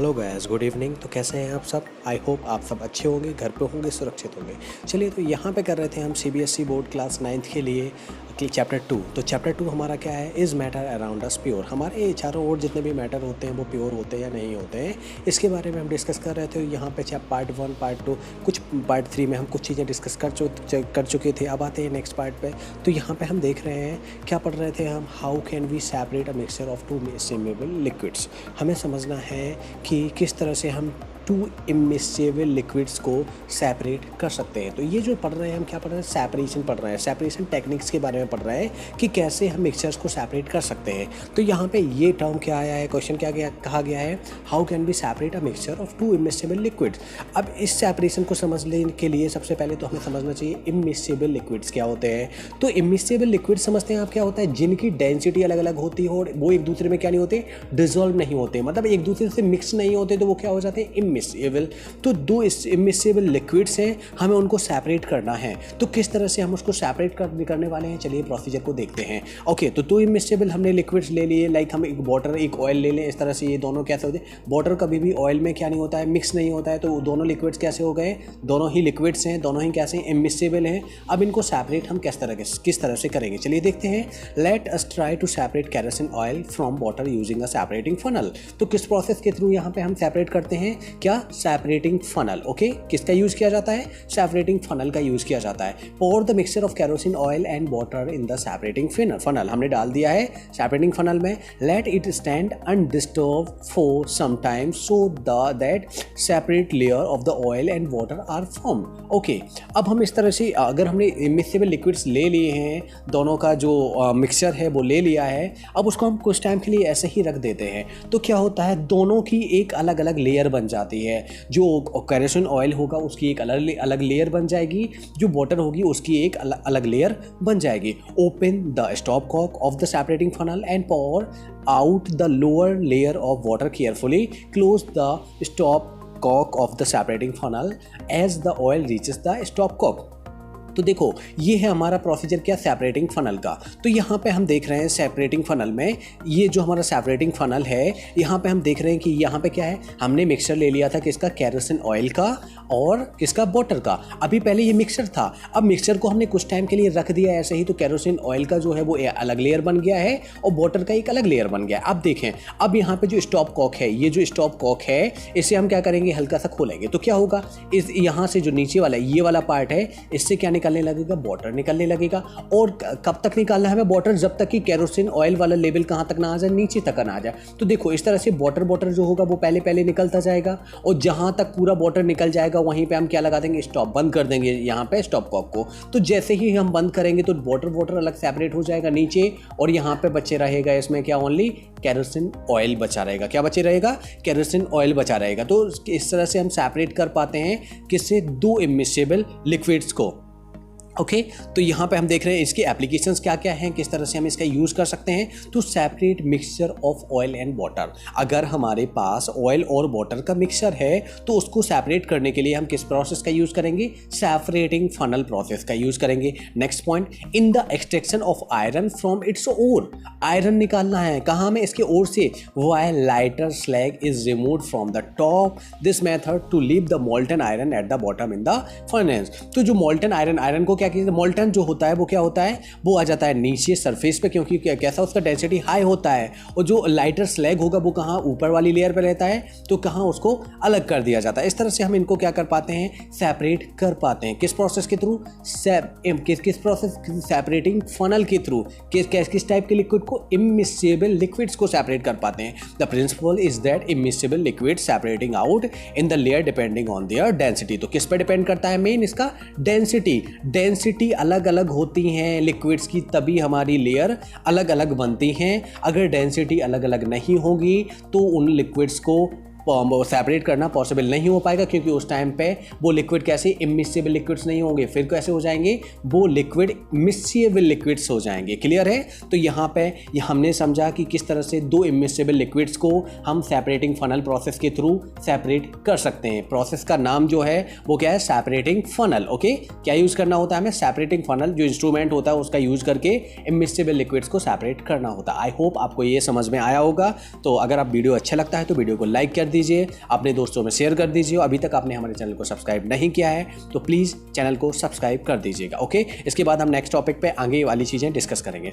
Hello guys, good evening. तो कैसे हैं आप सब? आई होप आप सब अच्छे होंगे, घर पे होंगे, सुरक्षित होंगे। चलिए, तो यहाँ पे कर रहे थे हम सीबीएसई बोर्ड क्लास 9th के लिए चैप्टर 2। तो चैप्टर 2 हमारा क्या है? Is matter around us pure. हमारे चारों ओर जितने भी मैटर होते हैं वो प्योर होते हैं या नहीं होते हैं, इसके बारे में हम डिस्कस कर रहे थे। यहाँ पे पार्ट 1, पार्ट 2, कुछ पार्ट 3 में हम कुछ चीज़ें डिस्कस कर चुके थे। अब आते हैं नेक्स्ट पार्ट पे। तो यहाँ पे हम देख रहे हैं, क्या पढ़ रहे थे हम? How can we separate a mixture of two miscible liquids. हमें समझना है कि किस तरह से हम टू इमिसेबल लिक्विड्स को सेपरेट कर सकते हैं। तो ये जो पढ़ रहे हैं हम, क्या पढ़ रहे हैं? सेपरेशन पढ़ रहे हैं। सेपरेशन टेक्निक्स के बारे में पढ़ रहे हैं कि कैसे हम मिक्सचर्स को सेपरेट कर सकते हैं। तो यहाँ पे ये टर्म क्या आया है, क्वेश्चन कहा गया है, how can be separate a mixture of two immiscible liquids. अब इस सेपरेशन को समझने के लिए सबसे पहले तो हमें समझना चाहिए इमिसेबल लिक्विड्स क्या होते हैं। तो इमिसेबल लिक्विड समझते हैं आप क्या होता है? जिनकी डेंसिटी अलग अलग होती है और वो एक दूसरे में क्या नहीं होते, डिजोल्व नहीं होते, मतलब एक दूसरे से मिक्स नहीं होते, तो वो क्या हो जाते हैं? इमिसेबल। तो दो इमिसेबल लिक्विड्स हैं, हमें उनको सेपरेट करना है। तो किस तरह से हम उसको सेपरेट करने वाले हैं, चलिए प्रोसीजर को देखते हैं। ओके, तो दो इमिसेबल हमने लिक्विड्स ले लिए, लाइक हम एक वाटर एक ऑयल ले लें। इस तरह से ये दोनों कैसे होते हैं? वाटर कभी भी ऑयल में क्या नहीं होता है, मिक्स नहीं होता है। तो दोनों लिक्विड्स कैसे हो गए? दोनों ही लिक्विड्स हैं, दोनों ही कैसे इमिसेबल हैं। अब इनको सेपरेट हम किस तरह से करेंगे, चलिए देखते हैं। Let us try to separate kerosene oil from water using a separating funnel. तो किस प्रोसेस के थ्रू यहाँ पे हम सेपरेट करते हैं? क्या? Separating funnel. ओके, किसका यूज किया जाता है? सेपरेटिंग फनल का यूज किया जाता है। Pour the mixture of kerosene oil and water in the separating funnel. हमने डाल दिया है सेपरेटिंग फनल में। Let it stand undisturbed for some time so that separate layer of the oil and water are form. Okay, अब हम इस तरह से, अगर हमने इमिसेबल लिक्विड्स ले लिए हैं, दोनों का जो मिक्सचर है वो ले लिया है, अब उसको हम कुछ टाइम के लिए ऐसे ही रख देते हैं। तो क्या होता है? दोनों की एक अलग अलग लेयर बन जाती है। जो केरोसिन ऑयल होगा उसकी एक अलग लेयर बन जाएगी, जो वाटर होगी उसकी एक अलग लेयर बन जाएगी। Open the stop cock of the separating funnel and pour out the lower layer of water carefully. Close the stop cock of the separating funnel as the oil reaches the stop cock. तो देखो, ये है हमारा procedure क्या? Separating funnel का। तो यहाँ पे हम देख रहे हैं सेपरेटिंग फनल में, ये जो हमारा सेपरेटिंग फनल है, यहाँ पे हम देख रहे हैं कि यहाँ पे क्या है, हमने मिक्सचर ले लिया था किसका? केरोसिन ऑयल का और किसका? वाटर का। अभी पहले ये मिक्सचर था, अब मिक्सचर को हमने कुछ टाइम के लिए रख दिया ऐसे ही, तो केरोसिन ऑयल का जो है वो अलग लेयर बन गया है और वाटर का एक अलग लेयर बन गया है। अब देखें, अब यहाँ पे जो स्टॉप कॉक है, ये जो स्टॉप कॉक है, इसे हम क्या करेंगे? हल्का सा खोलेंगे। तो क्या होगा? इस यहाँ से जो नीचे वाला ये वाला पार्ट है, इससे क्या निकलने लगेगा? वाटर निकलने लगेगा। और कब तक निकालना है हमें वाटर? जब तक कि केरोसिन ऑयल वाला लेवल कहां तक ना आ जाए, नीचे तक ना आ जाए। तो देखो, इस तरह से वाटर जो होगा वो पहले निकलता जाएगा, और जहां तक पूरा वाटर निकल जाएगा वहीं पे हम क्या लगा देंगे? स्टॉप, बंद कर देंगे यहाँ पे स्टॉप कॉक को। तो जैसे ही हम बंद करेंगे तो वाटर अलग सेपरेट हो जाएगा नीचे, और यहाँ पे बचे रहेगा इसमें क्या? ओनली केरोसिन ऑयल बचा रहेगा। क्या बचे रहेगा? केरोसिन ऑयल बचा रहेगा। तो इस तरह से हम सेपरेट कर पाते हैं किससे? दो इमिसेबल लिक्विड्स को। ओके, तो यहाँ पे हम देख रहे हैं इसकी एप्लीकेशंस क्या क्या हैं, किस तरह से हम इसका यूज़ कर सकते हैं। तो separate mixture of oil and water. अगर हमारे पास ऑयल और वाटर का मिक्सचर है तो उसको सेपरेट करने के लिए हम किस प्रोसेस का यूज़ करेंगे? सेपरेटिंग फनल प्रोसेस का यूज़ करेंगे। Next point, in the extraction of iron from its ore. Iron निकालना है कहाँ में? इसके ओर से। While lighter slag is removed from the top. This method to leave the molten iron at the bottom in the furnace. तो जो molten iron को क्या, मोल्टन जो होता है वो क्या होता है? वो आ जाता है नीचे सरफेस पे, क्योंकि कैसा? उसका डेंसिटी हाई होता है। और जो लाइटर स्लैग होगा वो कहाँ? ऊपर वाली लेयर पे रहता है, तो कहाँ उसको अलग कर दिया जाता है। इस तरह से हम इनको क्या कर पाते हैं? सेपरेट कर पाते हैं। किस प्रोसेस के थ्रू? किस प्रोसेस? सेपरेटिंग फनल के थ्रू। किस टाइप के लिक्विड को? इमिसेबल लिक्विड्स को सेपरेट कर पाते हैं। The principle is that immiscible liquid separating out in the layer depending on their density. तो किस पे डिपेंड करता है मेन? इसका डेंसिटी अलग अलग होती हैं लिक्विड्स की, तभी हमारी लेयर अलग अलग बनती हैं। अगर डेंसिटी अलग अलग नहीं होगी तो उन लिक्विड्स को सेपरेट करना पॉसिबल नहीं हो पाएगा, क्योंकि उस टाइम पे वो लिक्विड कैसे? इमिसेबल लिक्विड्स नहीं होंगे। फिर कैसे हो जाएंगे? वो लिक्विड मिक्सेबल लिक्विड्स हो जाएंगे। क्लियर है? तो यहाँ पे हमने समझा कि किस तरह से दो इमिसेबल लिक्विड्स को हम सेपरेटिंग फनल प्रोसेस के थ्रू सेपरेट कर सकते हैं। प्रोसेस का नाम जो है वो क्या है? Separating funnel. ओके, क्या यूज़ करना होता है हमें? सेपरेटिंग फनल जो इंस्ट्रूमेंट होता है उसका यूज़ करके इमिसेबल लिक्विड्स को सेपरेट करना होता है। आई होप आपको ये समझ में आया होगा। तो अगर आप वीडियो अच्छा लगता है तो वीडियो को लाइक कर दीजिए। दीजिए, अपने दोस्तों में शेयर कर दीजिए। अभी तक आपने हमारे चैनल को सब्सक्राइब नहीं किया है तो प्लीज़ चैनल को सब्सक्राइब कर दीजिएगा। ओके, इसके बाद हम नेक्स्ट टॉपिक पे आगे वाली चीज़ें डिस्कस करेंगे।